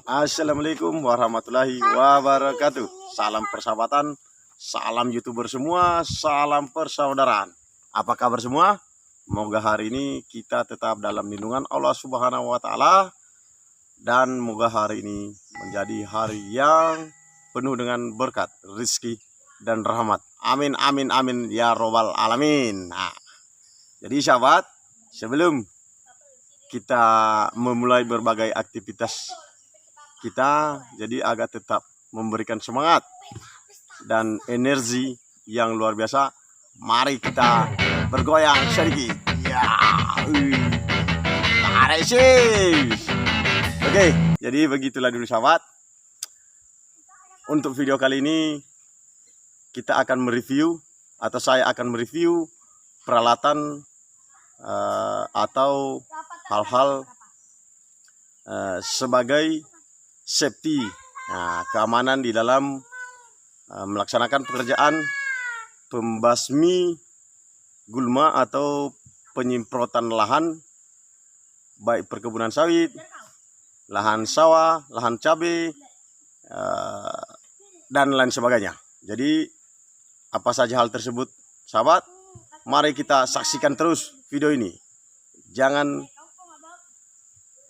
Assalamualaikum warahmatullahi wabarakatuh. Salam persahabatan, salam YouTuber semua, salam persaudaraan. Apa kabar semua? Semoga hari ini kita tetap dalam lindungan Allah Subhanahu wa taala dan semoga hari ini menjadi hari yang penuh dengan berkat, rezeki dan rahmat. Amin amin amin ya robbal alamin. Nah, jadi sahabat, sebelum kita memulai berbagai aktivitas kita, jadi agar tetap memberikan semangat dan energi yang luar biasa, mari kita bergoyang sedikit. Ya, tarik sih. Oke, jadi begitulah dulu sahabat. Untuk video kali ini kita akan mereview, atau saya akan mereview peralatan atau hal-hal sebagai safety, keamanan di dalam melaksanakan pekerjaan pembasmi gulma atau penyemprotan lahan, baik perkebunan sawit, lahan sawah, lahan cabai, dan lain sebagainya. Jadi apa saja hal tersebut sahabat, mari kita saksikan terus video ini. Jangan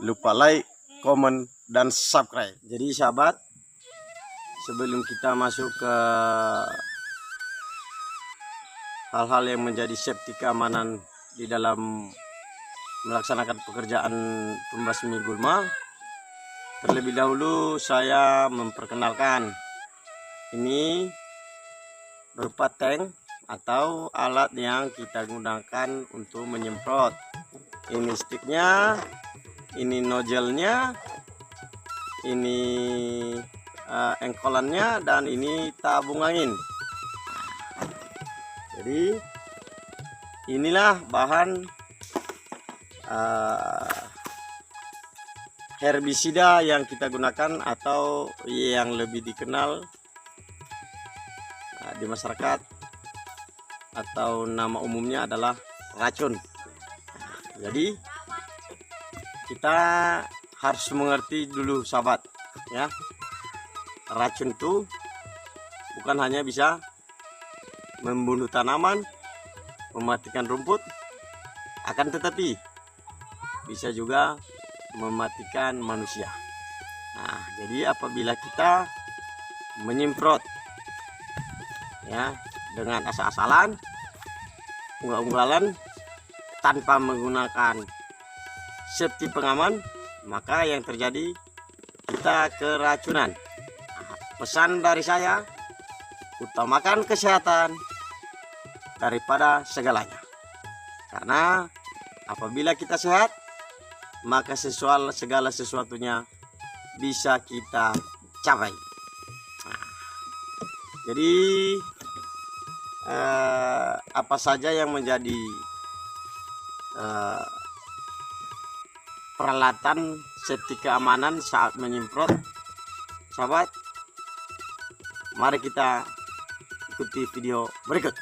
lupa like, komen, dan subscribe. Jadi sahabat, sebelum kita masuk ke hal-hal yang menjadi safety keamanan di dalam melaksanakan pekerjaan pembasmi gulma, terlebih dahulu saya memperkenalkan, ini berupa tank atau alat yang kita gunakan untuk menyemprot. Ini sticknya, ini nozzle-nya, ini engkolannya, dan ini tabung angin. Jadi inilah bahan herbisida yang kita gunakan, atau yang lebih dikenal di masyarakat atau nama umumnya adalah racun. Jadi kita harus mengerti dulu sahabat ya, racun itu bukan hanya bisa membunuh tanaman, mematikan rumput, akan tetapi bisa juga mematikan manusia. Nah, jadi apabila kita menyemprot ya dengan asal-asalan, ugal-ugalan, tanpa menggunakan safety pengaman, maka yang terjadi kita keracunan. Nah, pesan dari saya, utamakan kesehatan daripada segalanya. Karena apabila kita sehat, maka segala sesuatunya bisa kita capai. Nah, jadi apa saja yang menjadi peralatan safety keamanan saat menyemprot sahabat, mari kita ikuti video berikut.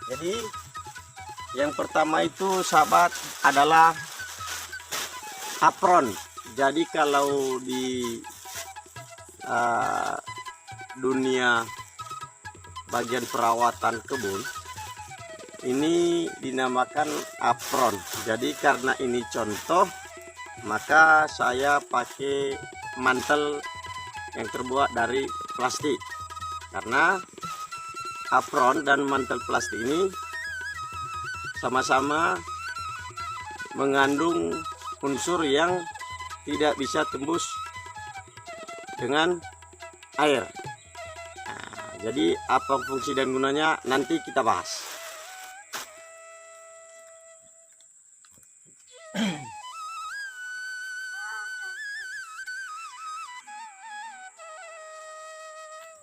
Jadi yang pertama itu sahabat adalah apron. Jadi kalau di dunia bagian perawatan kebun ini dinamakan apron. Jadi karena ini contoh, maka saya pakai mantel yang terbuat dari plastik. Karena apron dan mantel plastik ini sama-sama mengandung unsur yang tidak bisa tembus dengan air. Nah, jadi apa fungsi dan gunanya nanti kita bahas.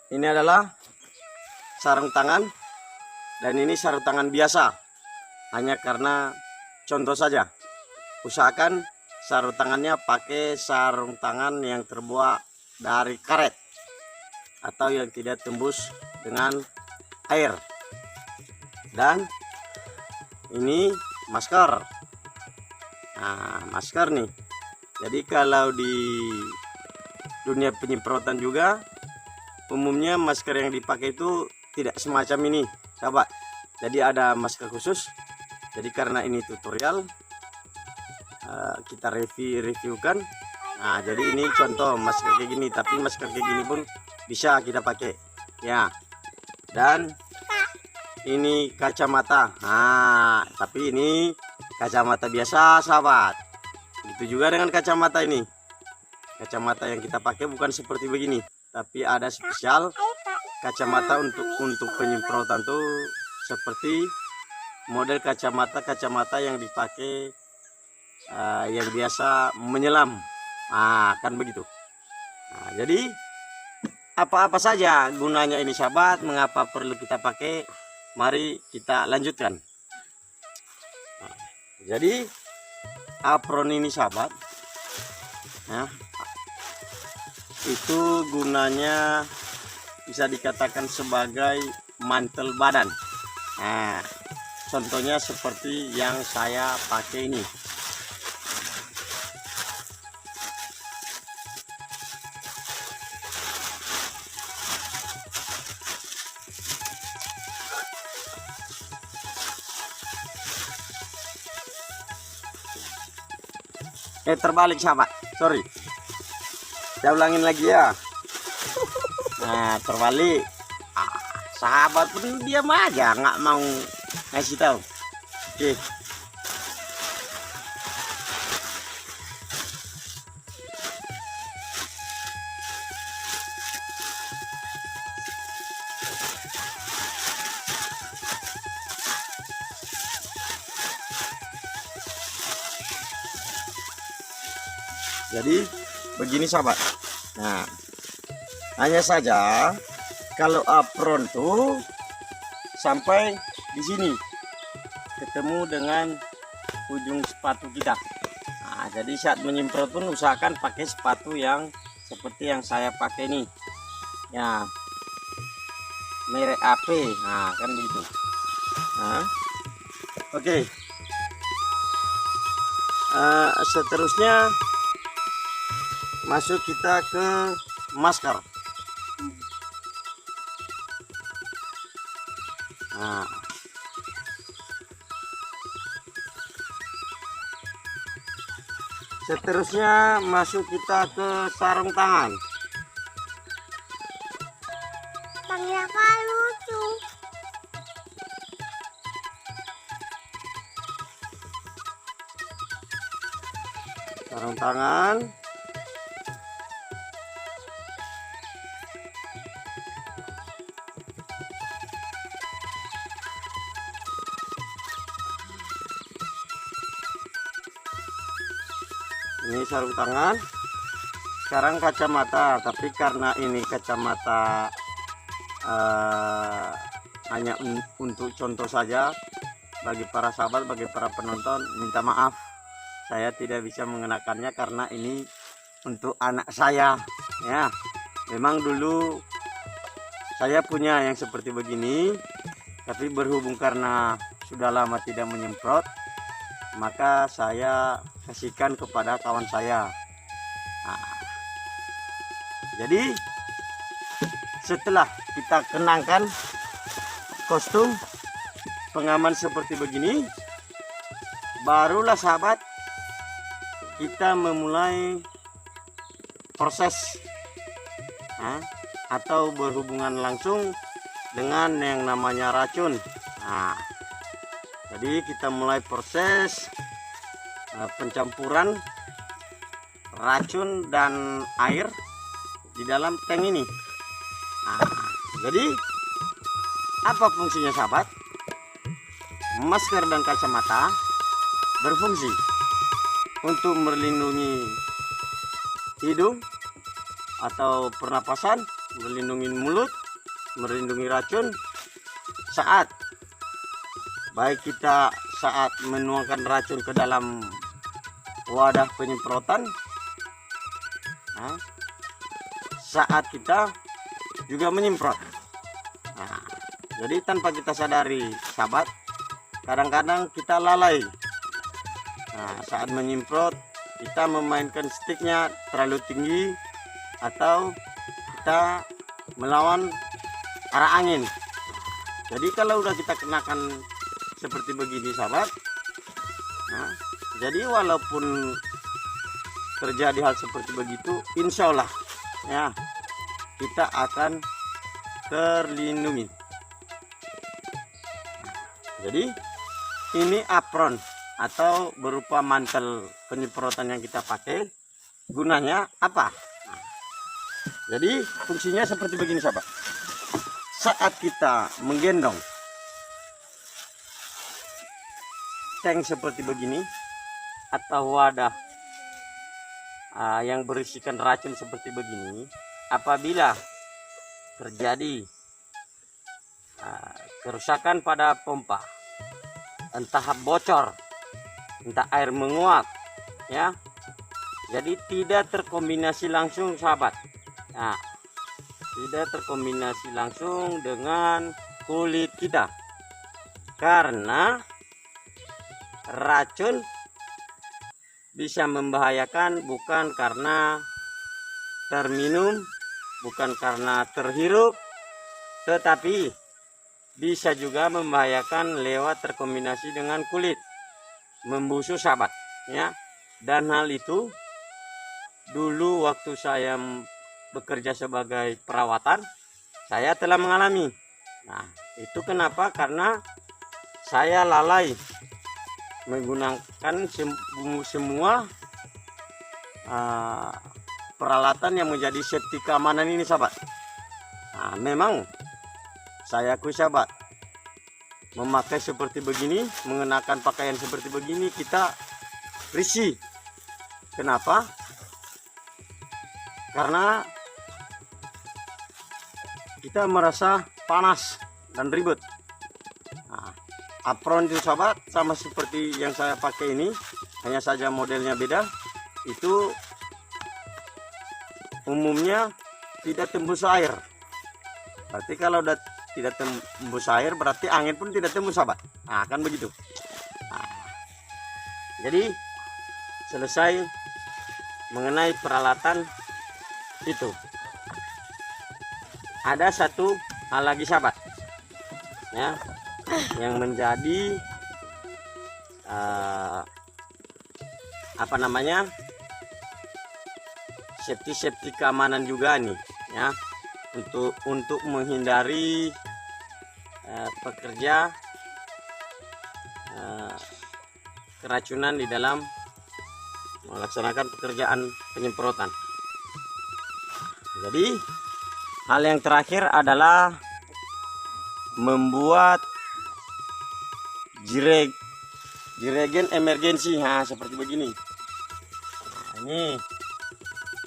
Ini adalah sarung tangan, dan ini sarung tangan biasa, hanya karena contoh saja. Usahakan sarung tangannya pakai sarung tangan yang terbuat dari karet atau yang tidak tembus dengan air. Dan ini masker. Nah, masker nih. Jadi kalau di dunia penyemprotan juga umumnya masker yang dipakai itu tidak semacam ini, sahabat. Jadi ada masker khusus. Jadi karena ini tutorial, kita reviewkan. Nah, jadi ini contoh masker kayak gini, tapi masker kayak gini pun bisa kita pakai ya. Dan ini kacamata. Nah, tapi ini kacamata biasa, sahabat. Begitu juga dengan kacamata ini. Kacamata yang kita pakai bukan seperti begini, tapi ada spesial kacamata untuk penyemprotan tuh seperti model kacamata yang dipakai yang biasa menyelam. Nah, kan begitu. Nah, jadi apa-apa saja gunanya ini, sahabat, mengapa perlu kita pakai, mari kita lanjutkan. Nah, jadi apron ini, sahabat, nah, itu gunanya bisa dikatakan sebagai mantel badan. Nah, contohnya seperti yang saya pakai ini. Terbalik, sahabat, sorry, saya ulangin lagi ya. Nah, terbalik. Sahabat pun diam aja, nggak mau ngasih tahu. Oke. Jadi begini, sahabat. Nah, hanya saja kalau apron tuh sampai di sini ketemu dengan ujung sepatu kita. Nah, jadi saat menyemprot pun usahakan pakai sepatu yang seperti yang saya pakai ini. Ya, merek AP. Nah, kan begitu. Nah, oke. Seterusnya masuk kita ke masker. Nah, seterusnya masuk kita ke sarung tangan. Lucu. Sarung tangan. Ini sarung tangan. Sekarang kacamata, tapi karena ini kacamata hanya untuk contoh saja, bagi para sahabat, bagi para penonton, minta maaf saya tidak bisa mengenakannya karena ini untuk anak saya ya. Memang dulu saya punya yang seperti begini, tapi berhubung karena sudah lama tidak menyemprot, maka saya kasihkan kepada kawan saya. Nah, jadi setelah kita kenangkan kostum pengaman seperti begini, barulah, sahabat, kita memulai proses atau berhubungan langsung dengan yang namanya racun. Nah, jadi kita mulai proses pencampuran racun dan air di dalam tank ini. Nah, jadi apa fungsinya, sahabat? Masker dan kacamata berfungsi untuk melindungi hidung atau pernapasan, melindungi mulut, melindungi racun saat baik kita saat menuangkan racun ke dalam wadah penyemprotan, saat kita juga menyemprot. Nah, jadi tanpa kita sadari, sahabat, kadang-kadang kita lalai. Nah, saat menyemprot kita memainkan sticknya terlalu tinggi atau kita melawan arah angin. Jadi kalau udah kita kenakan seperti begini sahabat, nah, jadi walaupun terjadi hal seperti begitu, insya Allah ya kita akan terlindungi. Jadi ini apron atau berupa mantel penyemprotan yang kita pakai. Gunanya apa? Nah, jadi fungsinya seperti begini sahabat. Saat kita menggendong tank seperti begini atau wadah yang berisikan racun seperti begini, apabila terjadi kerusakan pada pompa, entah bocor, entah air menguap, ya, jadi tidak terkombinasi langsung sahabat. Nah, tidak terkombinasi langsung dengan kulit kita, karena racun bisa membahayakan bukan karena terminum, bukan karena terhirup, tetapi bisa juga membahayakan lewat terkombinasi dengan kulit, membusuk sahabat ya. Dan hal itu dulu waktu saya bekerja sebagai perawatan, saya telah mengalami. Nah, itu kenapa? Karena saya lalai menggunakan semua peralatan yang menjadi safety keamanan ini sahabat. Nah, memang saya akui sahabat, memakai seperti begini, mengenakan pakaian seperti begini, kita risih. Kenapa? Karena kita merasa panas dan ribet. Nah, apron itu sahabat sama seperti yang saya pakai ini, hanya saja modelnya beda. Itu umumnya tidak tembus air. Berarti kalau udah tidak tembus air, berarti angin pun tidak tembus sahabat. Nah, kan begitu. Nah, jadi selesai mengenai peralatan itu. Ada satu hal lagi sahabat ya, yang menjadi apa namanya, safety keamanan juga nih ya, untuk menghindari pekerja keracunan di dalam melaksanakan pekerjaan penyemprotan. Jadi hal yang terakhir adalah membuat jerigen emergensi. Nah, seperti begini. Nah,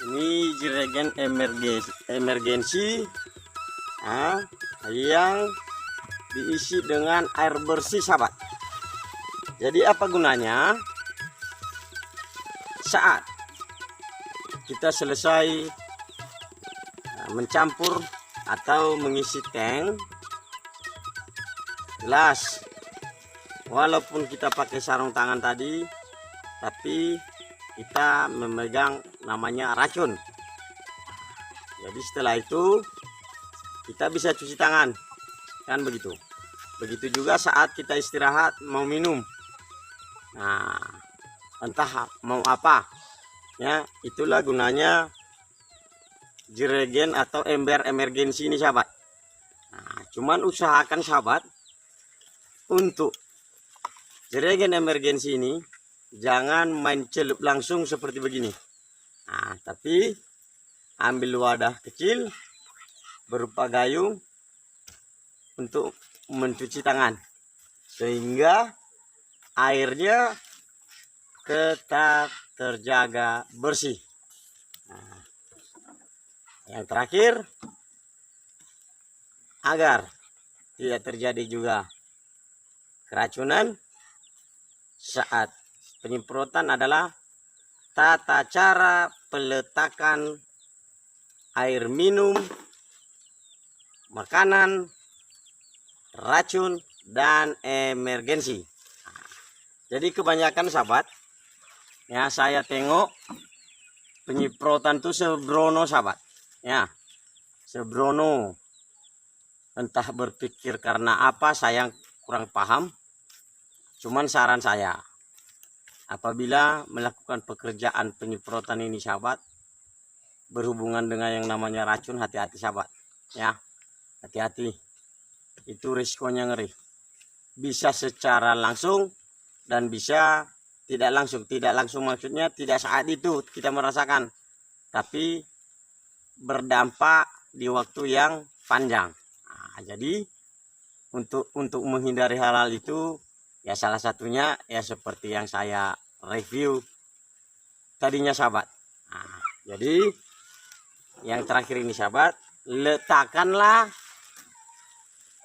ini jerigen emergensi yang diisi dengan air bersih sahabat. Jadi apa gunanya? Saat kita selesai mencampur atau mengisi tank, jelas walaupun kita pakai sarung tangan tadi, tapi kita memegang namanya racun. Jadi setelah itu kita bisa cuci tangan, kan begitu. Begitu juga saat kita istirahat mau minum. Nah, entah mau apa ya, itulah gunanya jerigen atau ember emergensi ini sahabat. Nah, cuman usahakan sahabat untuk jerigen emergensi ini jangan main celup langsung seperti begini. Nah, tapi ambil wadah kecil berupa gayung untuk mencuci tangan sehingga airnya tetap terjaga bersih. Nah, yang terakhir, agar tidak terjadi juga keracunan saat penyemprotan, adalah tata cara peletakan air minum, makanan, racun, dan emergensi. Jadi kebanyakan sahabat Ya, saya tengok penyemprotan itu sembrono sahabat. Ya, sembrono. Entah berpikir karena apa, saya kurang paham. Cuman saran saya, apabila melakukan pekerjaan penyemprotan ini sahabat, berhubungan dengan yang namanya racun, hati-hati sahabat. Ya, hati-hati. Itu risikonya ngeri. Bisa secara langsung dan bisa tidak langsung. Tidak langsung maksudnya tidak saat itu kita merasakan, tapi berdampak di waktu yang panjang. Nah, jadi untuk menghindari hal-hal itu, ya salah satunya ya seperti yang saya review tadinya sahabat. Nah, jadi yang terakhir ini sahabat, letakkanlah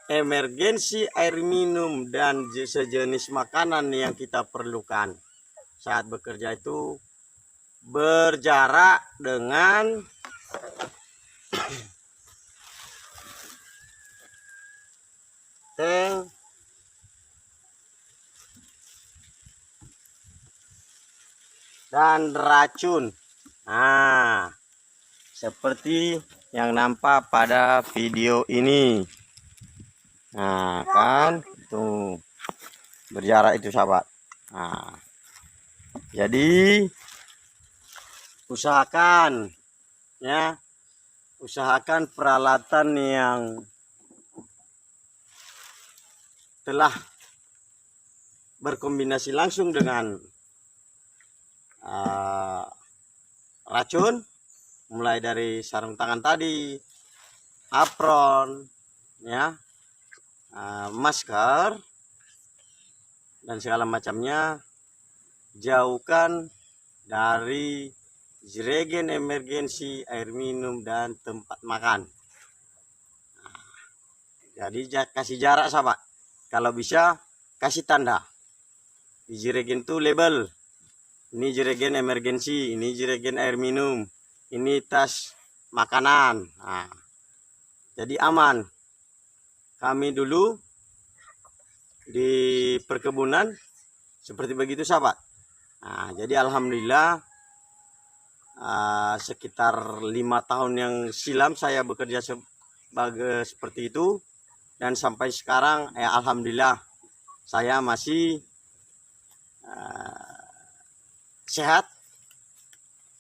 emergensi air minum dan sejenis makanan yang kita perlukan saat bekerja itu berjarak dengan tank dan racun. Nah, seperti yang nampak pada video ini. Nah, kan tuh berjarak itu sahabat. Nah, jadi usahakan ya, usahakan peralatan yang telah berkombinasi langsung dengan racun, mulai dari sarung tangan tadi, apron, ya, masker dan segala macamnya. Jauhkan dari jerigen emergensi, air minum dan tempat makan. Jadi kasih jarak sahabat. Kalau bisa kasih tanda di jerigen itu, label. Ini jerigen emergensi, ini jerigen air minum, ini tas makanan. Nah, jadi aman. Kami dulu di perkebunan seperti begitu sahabat. Nah, jadi alhamdulillah sekitar 5 tahun yang silam saya bekerja sebagai seperti itu, dan sampai sekarang ya alhamdulillah saya masih sehat.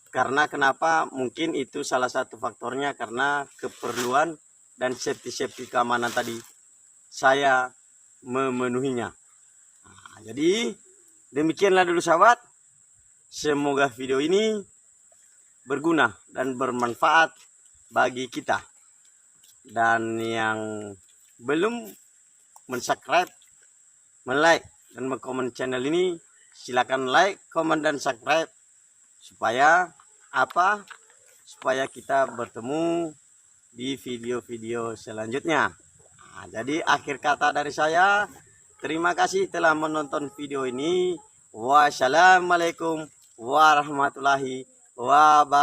Karena kenapa? Mungkin itu salah satu faktornya karena keperluan dan safety keamanan tadi saya memenuhinya. Nah, jadi demikianlah dulu sahabat. Semoga video ini berguna dan bermanfaat bagi kita. Dan yang belum mensubscribe, like dan komen channel ini, silakan like, komen dan subscribe supaya apa? Supaya kita bertemu di video-video selanjutnya. Nah, jadi akhir kata dari saya, terima kasih telah menonton video ini. Wassalamualaikum warahmatullahi wabarakatuh.